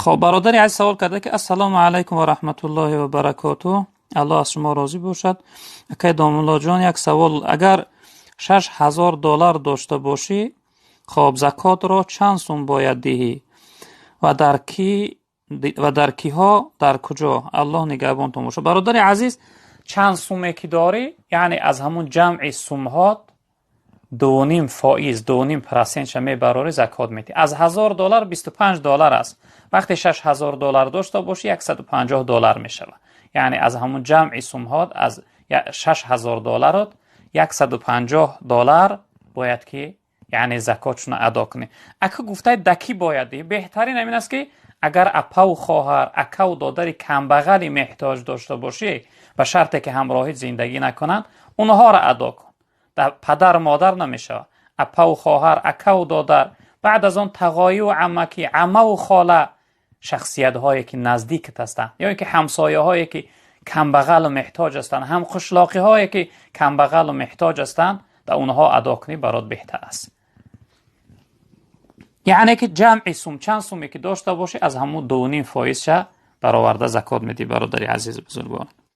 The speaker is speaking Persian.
خب برادری عزیز سوال کرده که السلام علیکم و رحمت الله و برکاته. الله از شما راضی باشد. اکای دامولا جان، یک سوال: اگر $6,000 داشته باشی، خب زکات را چند سوم باید دهی و در کی ها در کجا؟ الله نگهبان تو باشه. برادر عزیز، چند سومه که داری، یعنی از همون جمع سومهات 2.5 فائز 2.5% شمی برای زکات میتی. از $1,000 $25 است. وقتی $6,000 داشته باشی $150 میشه. یعنی از همون جمع سومهات از $6,000 $150 باید که یعنی زکاتشون ادا کنی. اکا گفته دکی باید دی. بهترین همین است که اگر اپا و خواهر، اکا و دادر کمبغلی محتاج داشته باشی، به شرطی که همراهی زندگی نکنن، اونها را ادا کن. در پدر مادر نمیشه. اپا و خواهر، اکا و دادر، بعد از آن تقایی و عمکی، عمه و خاله، شخصیت هایی که نزدیکت هستند یا اینکه همسایه هایی که کمبغل و محتاج هستند، هم خشلاقی هایی که کمبغل و محتاج هستند، در اونها ادا کنی برات بهتر است. یعنی که جمع سوم چند سومی که داشته باشی از همون 2.5% برآورده زکات میدی برادری عزیز بزرگوار.